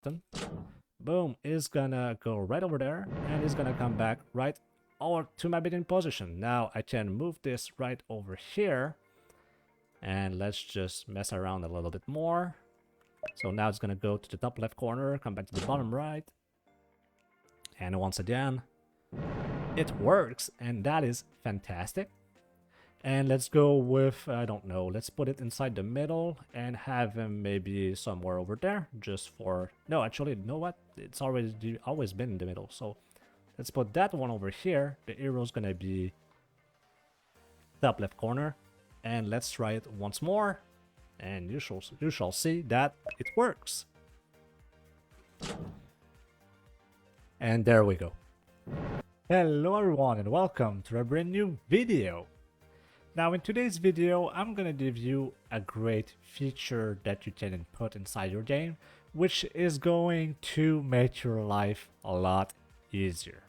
button, boom, is gonna go right over there and is gonna come back right over to my beginning position. Now I can move this right over here and let's just mess around a little bit more. So now it's gonna go to the top left corner, come back to the bottom right, and once again it works, and that is fantastic. And let's go with, I don't know, let's put it inside the middle and have him maybe somewhere over there just for, no, actually, you know what? It's always been in the middle. So let's put that one over here. The arrow's gonna be top left corner. And let's try it once more. And you shall see that it works. And there we go. Hello everyone and welcome to a brand new video. Now in today's video, I'm gonna give you a great feature that you can input inside your game, which is going to make your life a lot easier.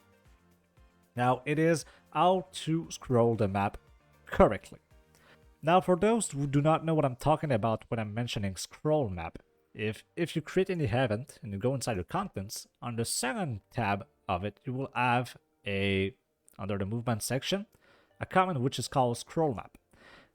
Now it is how to scroll the map correctly. Now for those who do not know what I'm talking about when I'm mentioning scroll map, if you create any event and you go inside your contents, on the second tab of it, you will have under the movement section, a command which is called scroll map.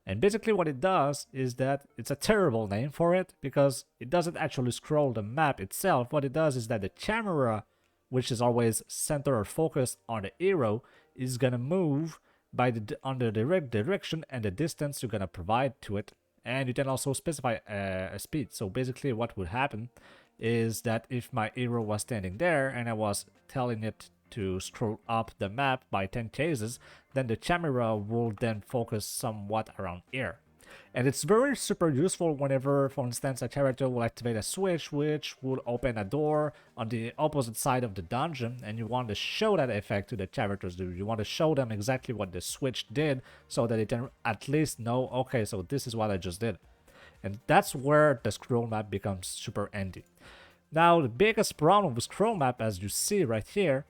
And basically what it does is that it's a terrible name for it because it doesn't actually scroll the map itself. What it does is that the camera, which is always center or focused on the arrow, is gonna move by on the direct direction and the distance you're gonna provide to it. And you can also specify a speed. So basically what would happen is that if my arrow was standing there and I was telling it to scroll up the map by 10 cases, then the camera will then focus somewhat around here. And it's very super useful whenever, for instance, a character will activate a switch which will open a door on the opposite side of the dungeon, and you want to show that effect to the characters. You want to show them exactly what the switch did so that they can at least know, okay, so this is what I just did. And that's where the scroll map becomes super handy. Now, the biggest problem with scroll map, as you see right here,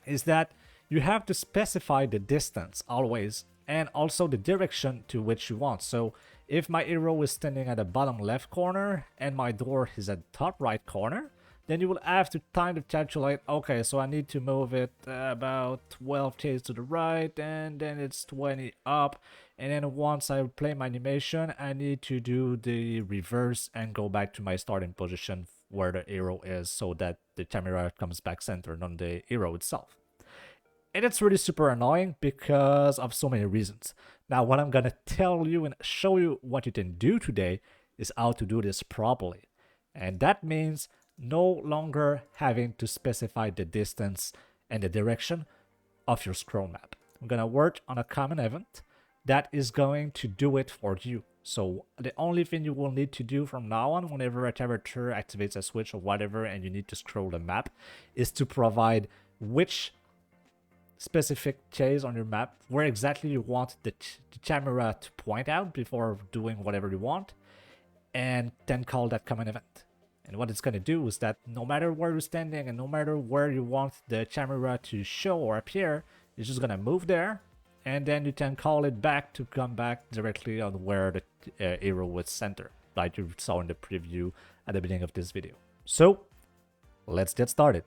is that you have to specify the distance always and also the direction to which you want. So if my arrow is standing at the bottom left corner and my door is at the top right corner, then you will have to kind of calculate, okay, so I need to move it about 12 k's to the right, and then it's 20 up, and then once I play my animation, I need to do the reverse and go back to my starting position where the arrow is so that the camera comes back centered on the arrow itself. And it's really super annoying because of so many reasons. Now what I'm gonna tell you and show you what you can do today is how to do this properly. And that means no longer having to specify the distance and the direction of your scroll map. I'm gonna work on a common event that is going to do it for you. So the only thing you will need to do from now on, whenever a character activates a switch or whatever and you need to scroll the map, is to provide which specific case on your map where exactly you want the camera to point out before doing whatever you want, and then call that common event. And what it's going to do is that no matter where you're standing and no matter where you want the camera to show or appear, it's just going to move there, and then you can call it back to come back directly on where the arrow was centered, like you saw in the preview at the beginning of this video. So let's get started.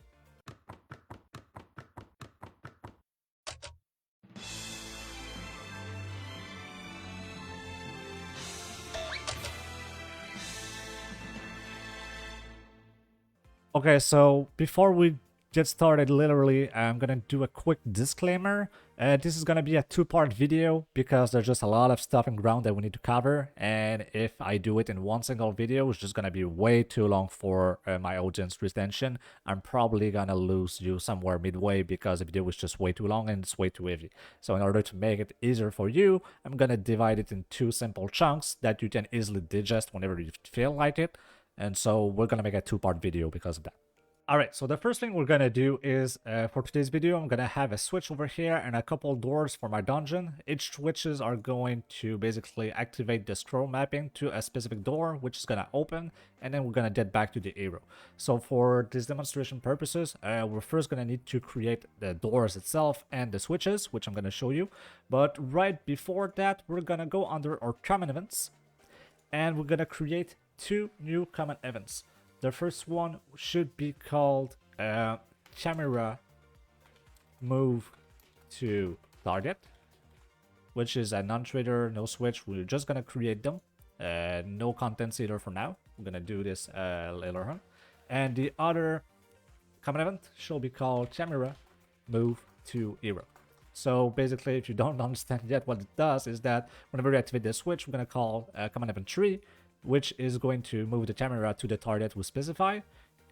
Okay, so before we get started, literally, I'm gonna do a quick disclaimer. This is gonna be a two-part video because there's just a lot of stuff in ground that we need to cover, and if I do it in one single video, it's just gonna be way too long for my audience retention. I'm probably gonna lose you somewhere midway because the video is just way too long and it's way too heavy. So in order to make it easier for you, I'm gonna divide it in two simple chunks that you can easily digest whenever you feel like it. And so we're gonna make a two-part video because of that. Alright, so the first thing we're gonna do is, for today's video, I'm gonna have a switch over here and a couple doors for my dungeon. Each switches are going to basically activate the scroll mapping to a specific door, which is gonna open, and then we're gonna get back to the arrow. So for this demonstration purposes, we're first gonna need to create the doors itself and the switches, which I'm gonna show you. But right before that, we're gonna go under our common events, and we're gonna create two new common events. The first one should be called camera move to target, which is a non-trader, no switch. We're just gonna create them. No contents either for now. We're gonna do this later on. And the other common event shall be called camera move to hero. So basically, if you don't understand yet what it does, is that whenever we activate the switch, we're gonna call command event 3, which is going to move the camera to the target we specify.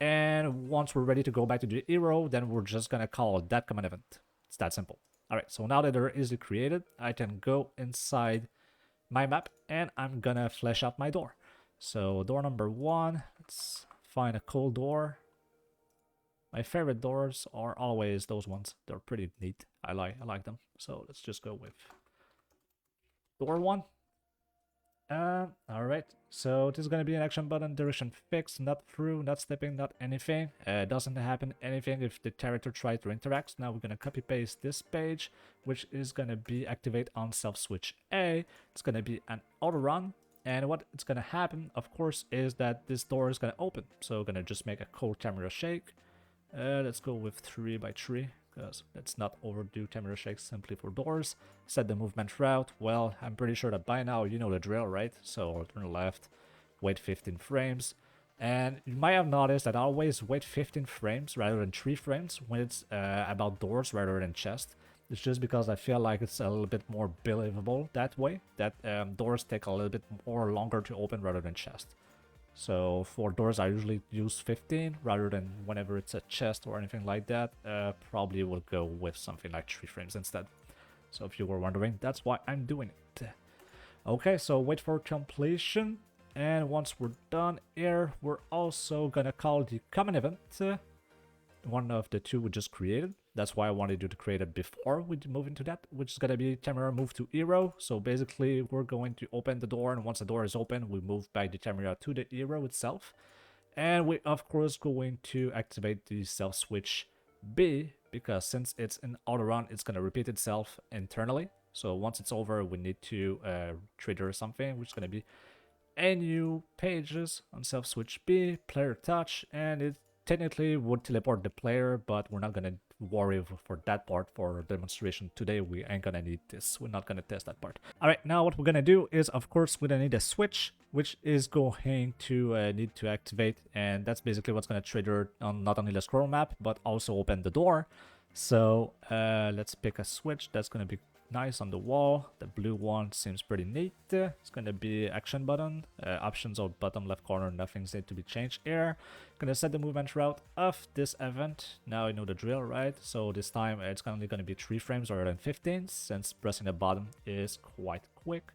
And once we're ready to go back to the hero, then we're just gonna call that command event. It's that simple. Alright, so now that they're easily created, I can go inside my map and I'm gonna flesh out my door. So door number 1, let's find a cool door. My favorite doors are always those ones. They're pretty neat. I like them. So let's just go with door 1. Alright, so this is gonna be an action button, direction fixed, not through, not stepping, not anything. Doesn't happen anything if the character tries to interact. Now we're gonna copy paste this page, which is gonna be activate on self switch A. It's gonna be an auto run, and what it's gonna happen, of course, is that this door is gonna open. So we're gonna just make a cold camera shake. Let's go with 3x3. Because let's not overdo camera shakes simply for doors. Set the movement route. Well, I'm pretty sure that by now you know the drill, right? So turn left, wait 15 frames. And you might have noticed that I always wait 15 frames rather than 3 frames when it's about doors rather than chest. It's just because I feel like it's a little bit more believable that way. That doors take a little bit more longer to open rather than chest. So for doors, I usually use 15 rather than whenever it's a chest or anything like that. Probably will go with something like 3 frames instead. So if you were wondering, that's why I'm doing it. Okay, so wait for completion. And once we're done here, we're also gonna call the common event. One of the two we just created. That's why I wanted you to create it before we move into that, which is gonna be camera move to hero. So basically, we're going to open the door, and once the door is open, we move back the camera to the hero itself. And we, of course, going to activate the self switch B, because since it's an auto run, it's gonna repeat itself internally. So once it's over, we need to trigger something, which is gonna be a new pages on self switch B, player touch, and it technically would teleport the player, but we're not gonna worry for that part for demonstration today. We ain't gonna need this. We're not gonna test that part. All right, now what we're gonna do is, of course, we're gonna need a switch, which is going to need to activate, and that's basically what's gonna trigger on not only the scroll map but also open the door. So let's pick a switch that's gonna be nice on the wall. The blue one seems pretty neat. It's gonna be action button, options on bottom left corner. Nothing's need to be changed here. Gonna set the movement route of this event. Now you know the drill, right? So this time it's only gonna be 3 frames rather than 15, since pressing the bottom is quite quick.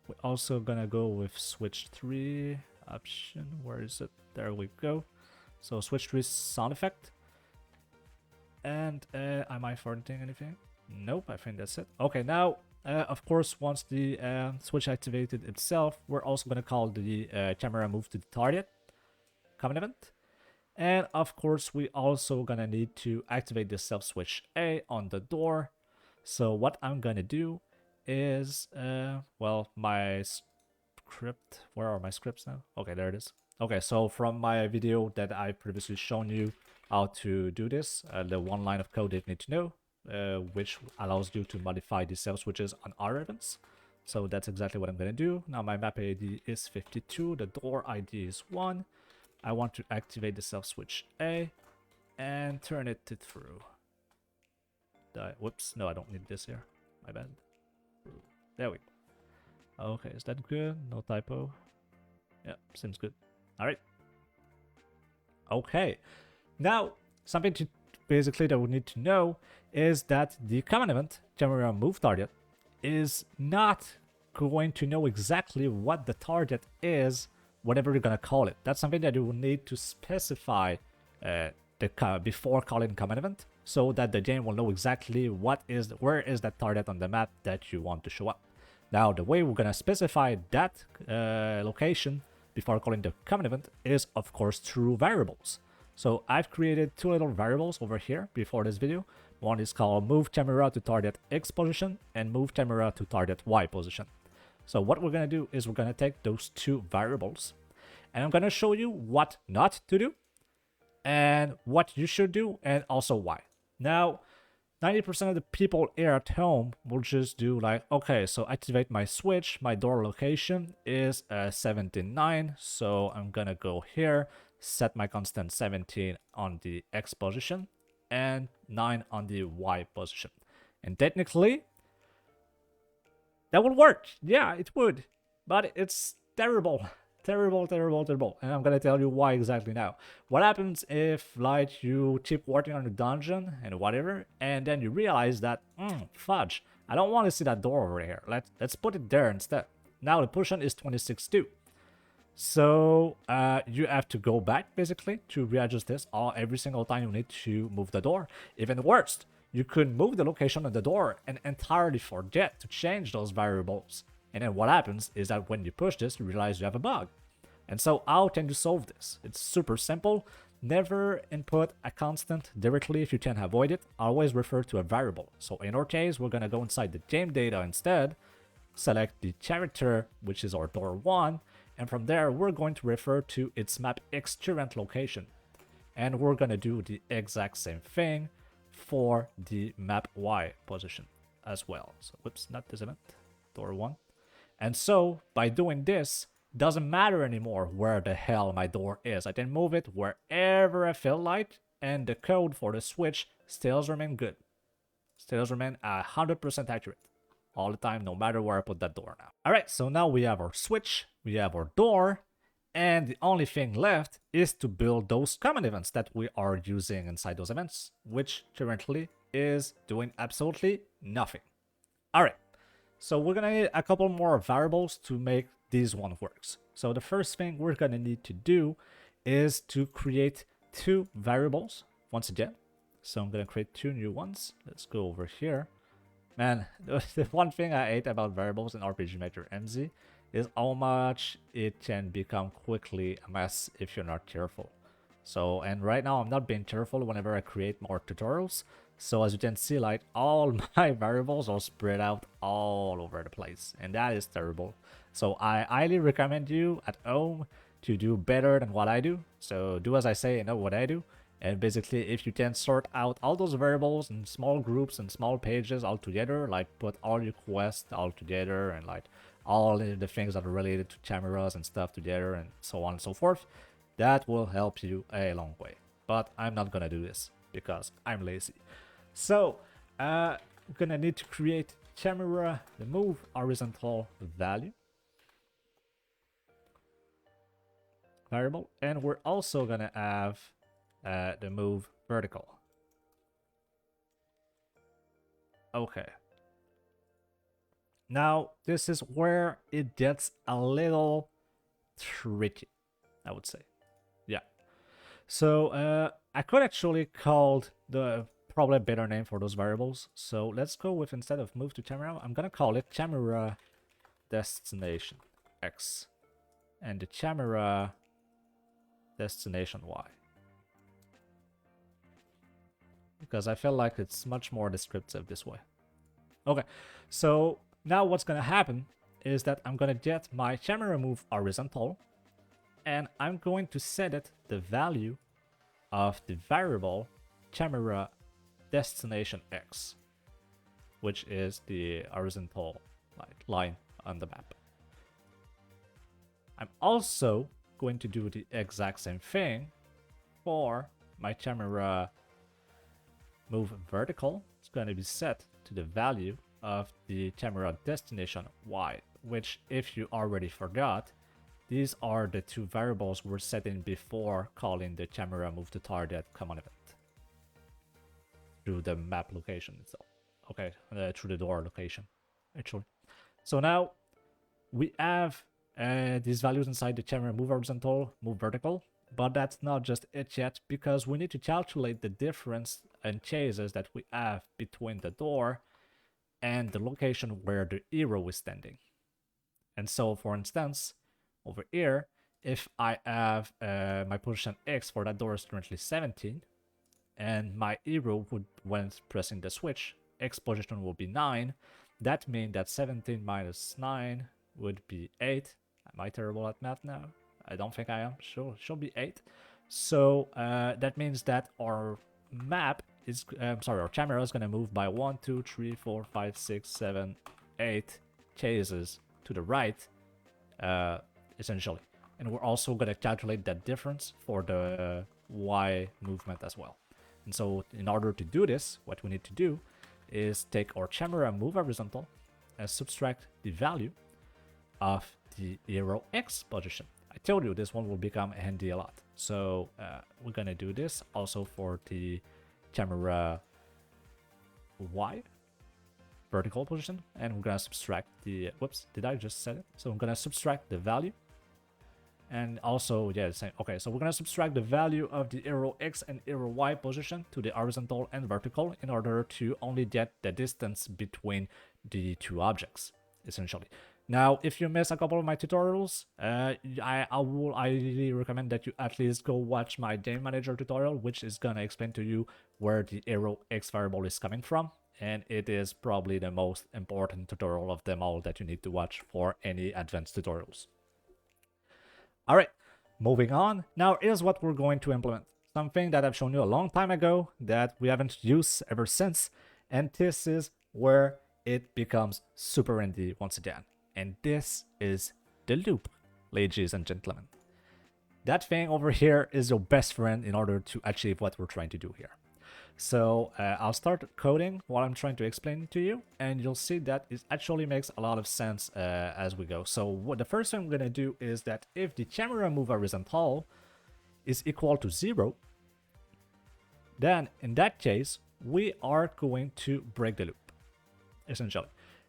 We're also gonna go with switch 3 option. Where is it? There we go. So switch 3 sound effect. And am I forgetting anything? Nope, I think that's it. Okay, now, of course, once the switch activated itself, we're also going to call the camera move to the target common event. And, of course, we also going to need to activate the self switch A on the door. So what I'm going to do is, well, my script, where are my scripts now? Okay, there it is. Okay, so from my video that I previously shown you how to do this, the one line of code that you need to know, which allows you to modify the self switches on our events. So that's exactly what I'm going to do. Now my map ID is 52, the door ID is 1. I want to activate the self switch A and turn it to through. Whoops, no, I don't need this here. My bad. There we go. Okay, is that good? No typo? Yeah, seems good. Alright. Okay. Now, something to basically that we need to know is that the common event, camera move target, is not going to know exactly what the target is whatever you're gonna call it. That's something that you will need to specify before calling common event, so that the game will know exactly where is that target on the map that you want to show up. Now, the way we're gonna specify that location before calling the common event is, of course, through variables. So I've created 2 little variables over here before this video. One is called move camera to target X position and move camera to target Y position. So what we're going to do is we're going to take those 2 variables And I'm gonna show you what not to do and what you should do and also why. Now, 90% of the people here at home will just do like, okay, so activate my switch, my door location is 17.9, so I'm gonna go here, set my constant 17 on the X position and 9 on the Y position. And technically, that would work. Yeah, it would. But it's terrible. Terrible, terrible, terrible. And I'm gonna tell you why exactly now. What happens if, like, you keep working on the dungeon and whatever, and then you realize that, fudge, I don't want to see that door over here. Let's put it there instead. Now the position is 26.2. So you have to go back, basically, to readjust this every single time you need to move the door. Even worse, you could move the location of the door and entirely forget to change those variables. And then what happens is that when you push this, you realize you have a bug. And so how can you solve this? It's super simple. Never input a constant directly if you can avoid it. Always refer to a variable. So in our case, we're going to go inside the game data instead, select the character, which is our door 1, and from there, we're going to refer to its map X current location. And we're going to do the exact same thing for the map Y position as well. So, whoops, not this event, door 1. And so, by doing this, doesn't matter anymore where the hell my door is. I can move it wherever I feel like, and the code for the switch still remain good. Still remain 100% accurate all the time, no matter where I put that door now. Alright, so now we have our switch, we have our door, and the only thing left is to build those common events that we are using inside those events, which currently is doing absolutely nothing. Alright. So we're gonna need a couple more variables to make these one works. So the first thing we're gonna need to do is to create 2 variables once again. So I'm gonna create 2 new ones. Let's go over here. Man, the one thing I hate about variables in RPG Maker MZ is how much it can become quickly a mess if you're not careful. So, and right now I'm not being careful whenever I create more tutorials. So as you can see, like, all my variables are spread out all over the place, and that is terrible. So I highly recommend you at home to do better than what I do. So do as I say and know what I do. And basically, if you can sort out all those variables in small groups and small pages all together, like put all your quests all together and like all the things that are related to cameras and stuff together and so on and so forth, that will help you a long way. But I'm not gonna do this because I'm lazy. So, I'm gonna need to create camera, the move horizontal value variable, and we're also gonna have the move vertical. Okay. Now, this is where it gets a little tricky, I would say. Yeah. So, I could actually call the probably a better name for those variables. So let's go with, instead of move to camera, I'm gonna call it camera destination X and the camera destination Y, because I feel like it's much more descriptive this way. Okay, so now what's gonna happen is that I'm gonna get my camera move horizontal and I'm going to set it the value of the variable camera destination X, which is the horizontal line on the map. I'm also going to do the exact same thing for my camera move vertical. It's going to be set to the value of the camera destination Y, which, if you already forgot, these are the 2 variables we're setting before calling the camera move to target command event through the map location itself. Okay, through the door location, actually. So now we have these values inside the camera move horizontal, move vertical, but that's not just it yet, because we need to calculate the difference in cases that we have between the door and the location where the hero is standing. And so, for instance, over here, if I have my position X for that door is currently 17, and my hero would, when pressing the switch, X position will be 9, that means that 17 minus 9 would be 8. Am I terrible at math now? I don't think I am. Should be 8. So that means that our map is, sorry, our camera is going to move by 1, 2, 3, 4, 5, 6, 7, 8 cases to the right, essentially. And we're also going to calculate that difference for the Y movement as well. And so in order to do this, what we need to do is take our camera, move horizontal, and subtract the value of the arrow X position. I told you this one will become handy a lot. So we're going to do this also for the camera Y vertical position, and we're going to subtract the, whoops, did I just set it? So I'm going to subtract the value. And also, yeah, same. Okay, so we're going to subtract the value of the arrow X and arrow Y position to the horizontal and vertical in order to only get the distance between the two objects, essentially. Now, if you miss a couple of my tutorials, I really recommend that you at least go watch my game manager tutorial, which is going to explain to you where the arrow X variable is coming from. And it is probably the most important tutorial of them all that you need to watch for any advanced tutorials. All right, moving on. Now, here's what we're going to implement. Something that I've shown you a long time ago that we haven't used ever since. And this is where it becomes super handy once again. And this is the loop, ladies and gentlemen. That thing over here is your best friend in order to achieve what we're trying to do here. So I'll start coding while I'm trying to explain it to you, and you'll see that it actually makes a lot of sense as we go. So what the first thing we're going to do is that if the camera move horizontal is equal to 0, then in that case, we are going to break the loop, essentially.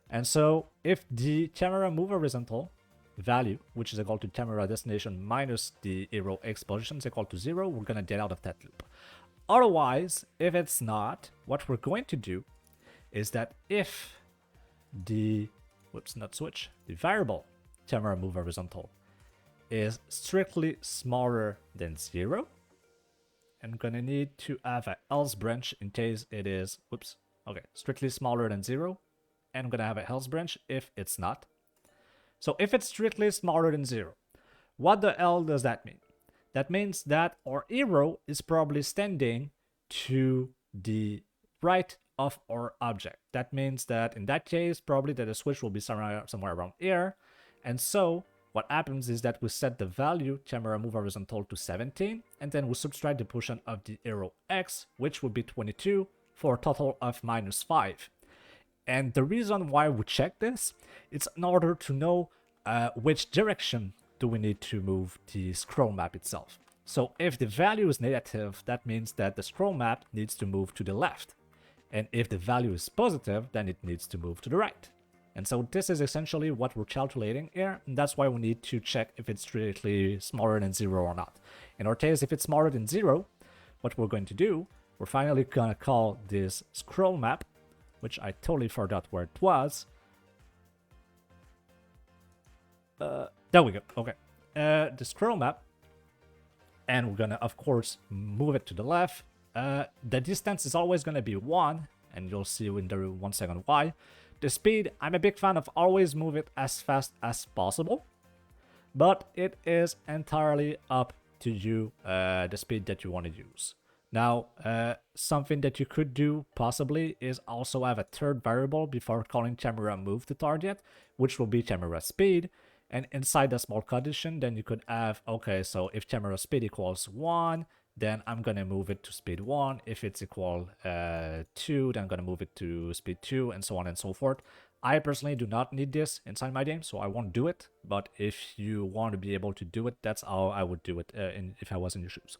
And so if the camera move horizontal value, which is equal to camera destination minus the arrow X position is equal to 0, we're going to get out of that loop. Otherwise, if it's not, what we're going to do is that if the, whoops, not switch, the variable camera move horizontal is strictly smaller than 0, I'm going to need to have an else branch in case it is, whoops, okay, strictly smaller than 0. And I'm going to have a else branch if it's not. So if it's strictly smaller than 0, what the hell does that mean? That means that our arrow is probably standing to the right of our object. That means that in that case, probably that the switch will be somewhere around here. And so what happens is that we set the value camera move horizontal to 17, and then we subtract the position of the arrow X, which would be 22, for a total of -5. And the reason why we check this, it's in order to know which direction do we need to move the scroll map itself. So if the value is negative, that means that the scroll map needs to move to the left. And if the value is positive, then it needs to move to the right. And so this is essentially what we're calculating here, and that's why we need to check if it's strictly smaller than 0 or not. In our case, if it's smaller than 0, what we're going to do, we're finally going to call this scroll map, which I totally forgot where it was. There we go. Okay. The scroll map. And we're going to, of course, move it to the left. The distance is always going to be 1. And you'll see in the 1 second why. The speed, I'm a big fan of always move it as fast as possible. But it is entirely up to you, the speed that you want to use. Now, something that you could do possibly is also have a third variable before calling camera move to target, which will be camera speed. And inside the small condition, then you could have, okay, so if camera speed equals 1, then I'm going to move it to speed 1. If it's equal 2, then I'm going to move it to speed 2, and so on and so forth. I personally do not need this inside my game, so I won't do it. But if you want to be able to do it, that's how I would do it if I was in your shoes.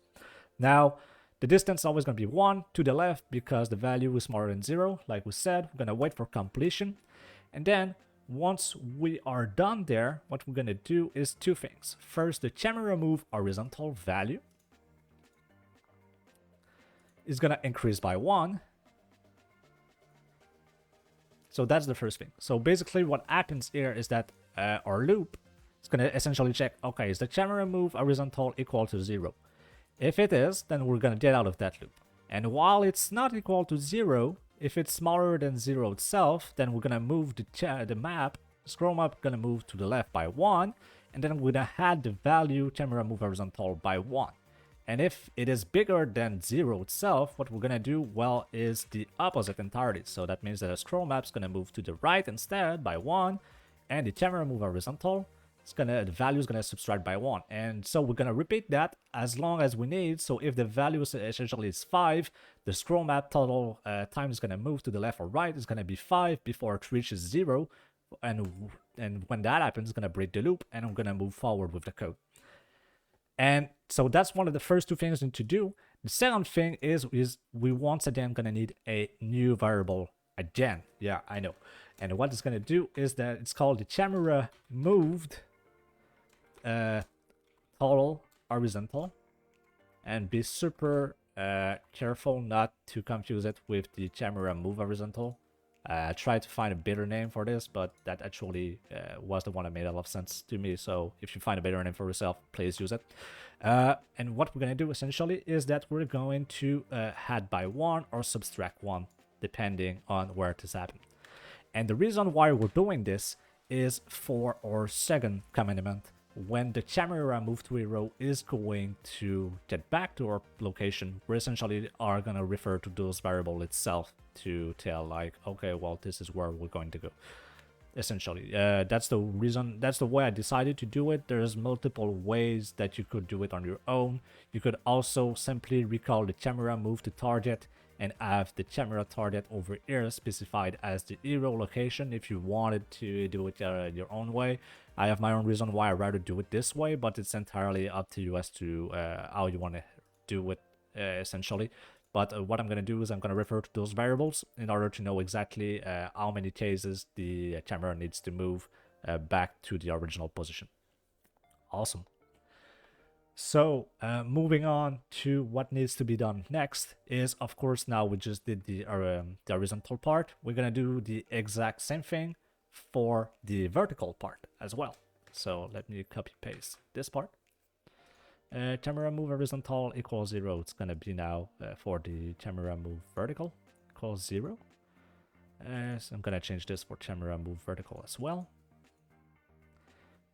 Now, the distance is always going to be 1 to the left because the value is smaller than 0. Like we said, we're going to wait for completion. And then once we are done there, what we're going to do is two things. First, the camera move horizontal value is going to increase by 1. So that's the first thing. So basically what happens here is that our loop is going to essentially check, okay, is the camera move horizontal equal to 0? If it is, then we're going to get out of that loop. And while it's not equal to 0, if it's smaller than 0 itself, then we're going to move the map, scroll map going to move to the left by 1. and then I'm gonna add the value camera move horizontal by 1. And if it is bigger than 0 itself, what we're gonna do, well, is the opposite entirety. So that means that the scroll map's gonna move to the right instead by 1, and the camera move horizontal, the value is gonna subtract by 1. And so we're gonna repeat that as long as we need. So if the value essentially is 5, the scroll map total time is gonna move to the left or right. It's gonna be 5 before it reaches 0. And when that happens, it's gonna break the loop, and I'm gonna move forward with the code. And so that's one of the first two things we need to do. The second thing is we once again gonna need a new variable again. Yeah, I know. And what it's gonna do is that it's called the camera moved total horizontal. And be super careful not to confuse it with the camera move horizontal. I tried to find a better name for this, but that actually was the one that made a lot of sense to me. So if you find a better name for yourself, please use it. And what we're going to do essentially is that we're going to add by 1 or subtract 1, depending on where it is happening. And the reason why we're doing this is for our second commandment. When the camera move to hero is going to get back to our location, we essentially are going to refer to those variable itself to tell like, okay, well, this is where we're going to go. Essentially, that's the reason, that's the way I decided to do it. There's multiple ways that you could do it on your own. You could also simply recall the camera move to target and have the camera target over here specified as the hero location if you wanted to do it your own way. I have my own reason why I'd rather do it this way, but it's entirely up to you as to how you want to do it essentially. But what I'm going to do is I'm going to refer to those variables in order to know exactly how many cases the camera needs to move back to the original position. Awesome. So moving on to what needs to be done next is, of course, now we just did the horizontal part. We're going to do the exact same thing for the vertical part as well. So let me copy paste this part. Camera move horizontal equals 0. It's gonna be now for the camera move vertical equals 0. So I'm gonna change this for camera move vertical as well.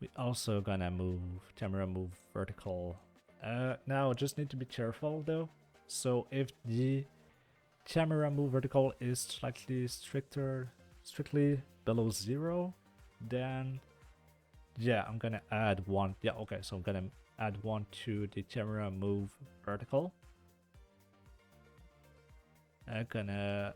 We also gonna move camera move vertical. Now just need to be careful though. So if the camera move vertical is strictly below 0, then yeah, I'm gonna add 1. Yeah, okay, so I'm gonna add 1 to the camera move vertical. I'm gonna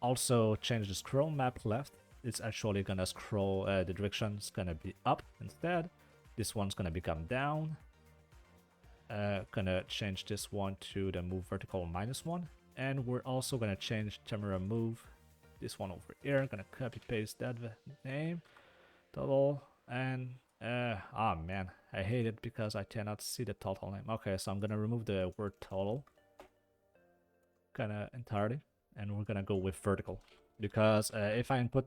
also change the scroll map left. It's actually gonna scroll, the direction's gonna be up instead. This one's gonna become down. Gonna change this one to the move vertical -1. And we're also gonna change camera move, this one over here. Gonna copy paste that name, total, and oh man, I hate it because I cannot see the total name. Okay, so I'm gonna remove the word total entirely, and we're gonna go with vertical, because if I input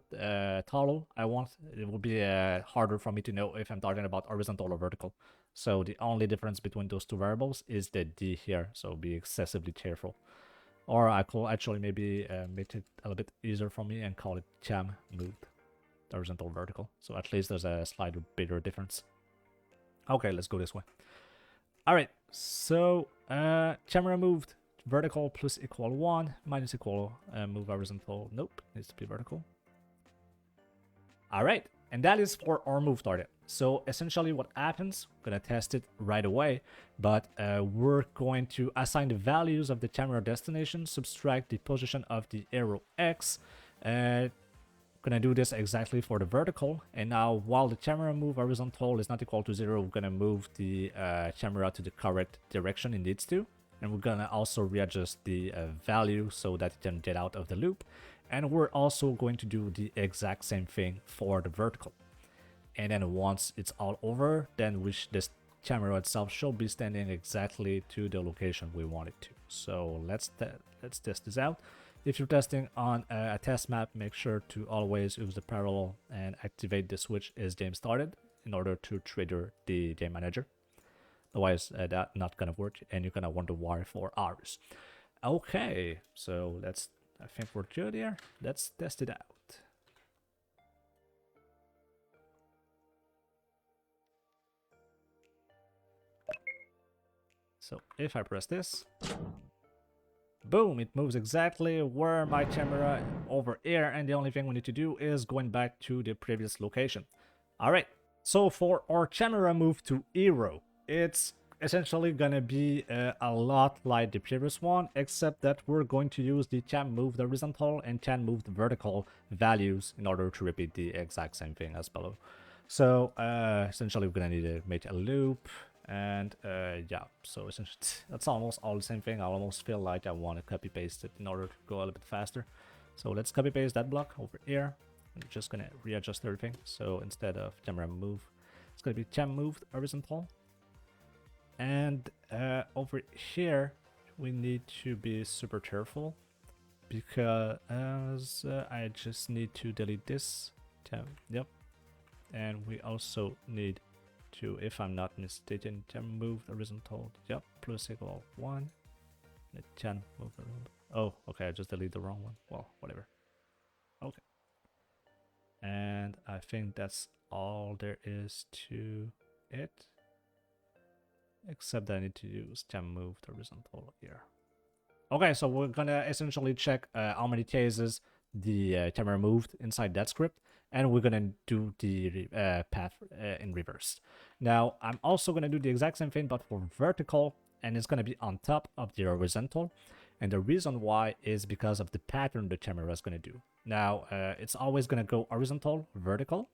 total, it will be harder for me to know if I'm talking about horizontal or vertical. So the only difference between those two variables is the D here, so be excessively careful. Or I could actually maybe make it a little bit easier for me and call it cam moved horizontal vertical, so at least there's a slightly bigger difference. Okay, let's go this way. All right, so camera moved vertical plus equal 1 minus equal move horizontal. Nope, needs to be vertical. All right, and that is for our move target. So essentially what happens, I'm gonna test it right away, but we're going to assign the values of the camera destination, subtract the position of the arrow X. Gonna do this exactly for the vertical, and now while the camera move horizontal is not equal to 0, we're gonna move the camera to the correct direction it needs to, and we're gonna also readjust the value so that it can get out of the loop. And we're also going to do the exact same thing for the vertical. And then once it's all over, then this camera itself should be standing exactly to the location we want it to. So let's test this out. If you're testing on a test map, make sure to always use the parallel and activate the switch as game started in order to trigger the game manager. Otherwise, that's not gonna work, and you're gonna wonder why for hours. Okay, so I think we're good here. Let's test it out. So if I press this, boom, it moves exactly where my camera over here, and the only thing we need to do is going back to the previous location. Alright, so for our camera move to hero, it's essentially gonna be a lot like the previous one, except that we're going to use the can move the horizontal and can move the vertical values in order to repeat the exact same thing as below. So essentially we're gonna need to make a loop, and yeah, so essentially that's almost all the same thing. I almost feel like I want to copy paste it in order to go a little bit faster. So let's copy paste that block over here. I'm just gonna readjust everything. So instead of camera move, it's gonna be cam moved horizontal. And over here, we need to be super careful because I just need to delete this cam. Yep. And we also need to, if I'm not mistaken, cam move horizontal. Yep. Plus equal 1. It can move horizontal. Oh, okay. I just deleted the wrong one. Well, whatever. Okay. And I think that's all there is to it. Except I need to use cam move horizontal here. Okay, so we're gonna essentially check how many cases the camera moved inside that script, and we're gonna do the path in reverse. Now, I'm also gonna do the exact same thing, but for vertical, and it's gonna be on top of the horizontal. And the reason why is because of the pattern the camera is gonna do. Now, it's always gonna go horizontal, vertical.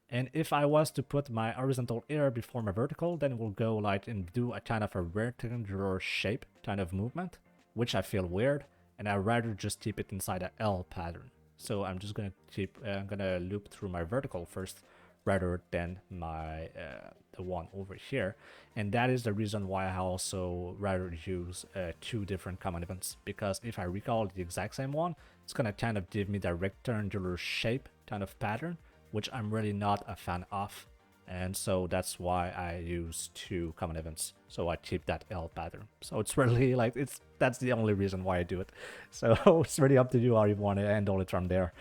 And if I was to put my horizontal here before my vertical, then it will go like and do a kind of a rectangular shape kind of movement, which I feel weird, and I'd rather just keep it inside a L pattern. So I'm just gonna keep, I'm gonna loop through my vertical first, rather than my the one over here. And that is the reason why I also rather use 2 different common events, because if I recall the exact same one, it's gonna kind of give me the rectangular shape kind of pattern, which I'm really not a fan of, and so that's why I use 2 common events, so I keep that L pattern. So it's really like, that's the only reason why I do it. So it's really up to you how you want to handle it from there.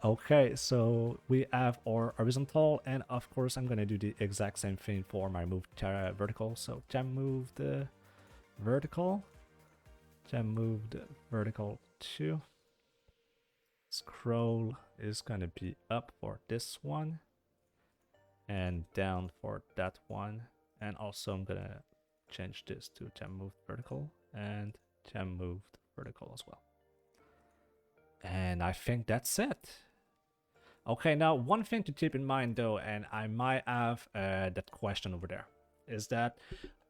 Okay, so we have our horizontal, and of course I'm gonna do the exact same thing for my move vertical. So cam move the vertical, cam move the vertical 2. Scroll is gonna be up for this one and down for that one, and also I'm gonna change this to cam moved vertical and cam moved vertical as well. And I think that's it. Okay, now one thing to keep in mind though, and I might have that question over there, is that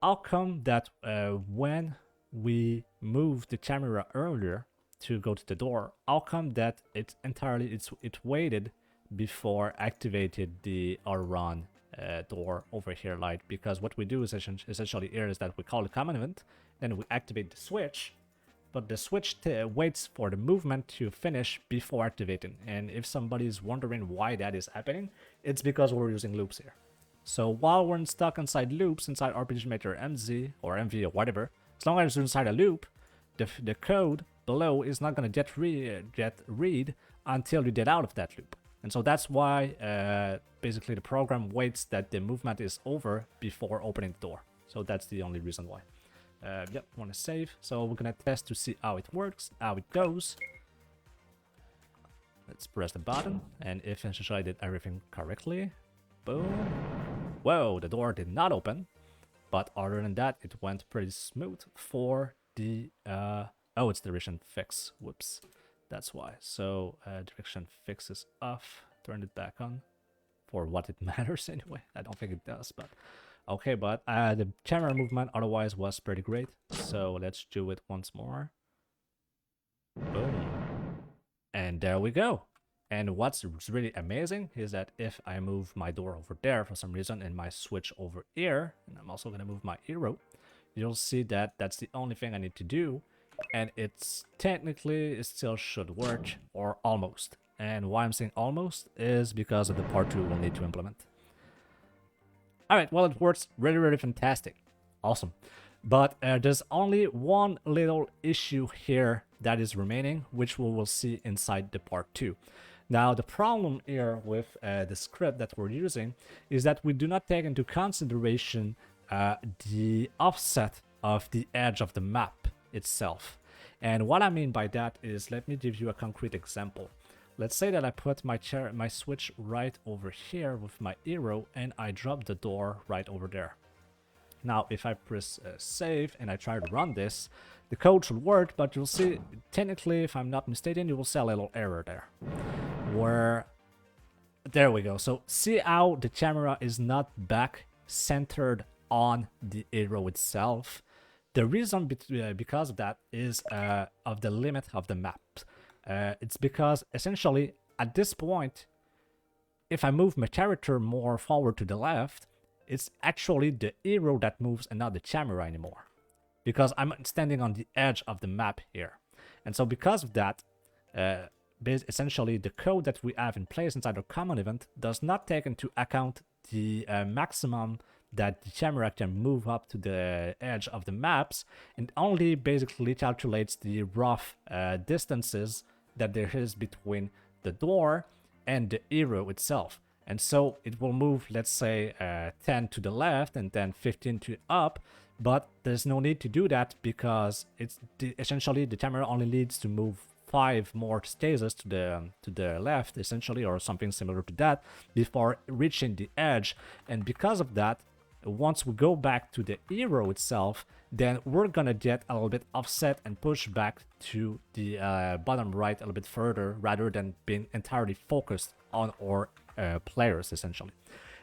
how come that when we moved the camera earlier to go to the door, how come that it waited before activated the run door over here light? Because what we do is essentially here is that we call the common event, then we activate the switch, but the switch waits for the movement to finish before activating. And if somebody is wondering why that is happening, it's because we're using loops here. So while we're stuck inside loops, inside RPG Maker MZ or MV or whatever, as long as you're inside a loop, the code below is not going to get read until you get out of that loop. And so that's why basically the program waits that the movement is over before opening the door. So that's the only reason why. Yep, want to save. So we're going to test to see how it works, how it goes. Let's press the button, and if I did everything correctly, boom. Whoa, the door did not open. But other than that, it went pretty smooth for the... oh, it's direction fix. Whoops. That's why. So direction fix is off. Turn it back on. For what it matters anyway. I don't think it does, but... Okay, but the camera movement otherwise was pretty great. So let's do it once more. Boom. And there we go. And what's really amazing is that if I move my door over there for some reason and my switch over here, and I'm also going to move my hero, you'll see that that's the only thing I need to do. And it's technically, it still should work, or almost. And why I'm saying almost is because of the part 2 we'll need to implement. Alright, well, it works really, really fantastic. Awesome. But there's only one little issue here that is remaining, which we will see inside the part 2. Now, the problem here with the script that we're using is that we do not take into consideration the offset of the edge of the map itself. And what I mean by that is, let me give you a concrete example. Let's say that I put my switch right over here with my arrow, and I drop the door right over there. Now, if I press save and I try to run this, the code should work, but you'll see, technically, if I'm not mistaken, you will see a little error there. There we go. So see how the camera is not back centered on the arrow itself? The reason because of that is of the limit of the map. It's because essentially at this point, if I move my character more forward to the left, it's actually the arrow that moves and not the camera anymore, because I'm standing on the edge of the map here. And so because of that, essentially the code that we have in place inside our common event does not take into account the maximum that the camera can move up to the edge of the maps, and only basically calculates the rough distances that there is between the door and the arrow itself. And so it will move, let's say, 10 to the left and then 15 to up, but there's no need to do that because it's essentially the camera only needs to move 5 more stages to the left, essentially, or something similar to that, before reaching the edge. And because of that, once we go back to the arrow itself, then we're gonna get a little bit offset and push back to the bottom right a little bit further, rather than being entirely focused on our players, essentially.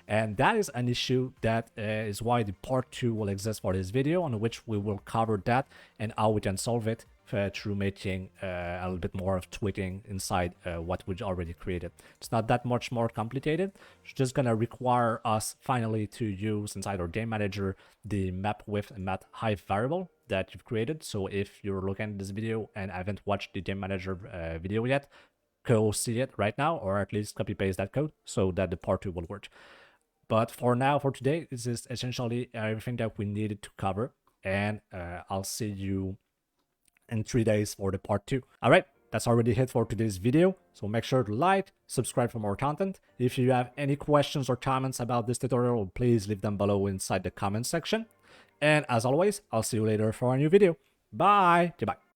And that is an issue that is why the part 2 will exist for this video, on which we will cover that and how we can solve it through making a little bit more of tweaking inside what we already created. It's not that much more complicated. It's just gonna require us finally to use inside our game manager the map width and map height variable that you've created. So if you're looking at this video and haven't watched the game manager video yet, go see it right now, or at least copy paste that code so that the part 2 will work. But for now, for today, this is essentially everything that we needed to cover, and I'll see you in 3 days for the part 2. All right, that's already it for today's video. So make sure to like, subscribe for more content. If you have any questions or comments about this tutorial, please leave them below inside the comment section. And as always, I'll see you later for a new video. Bye. Goodbye.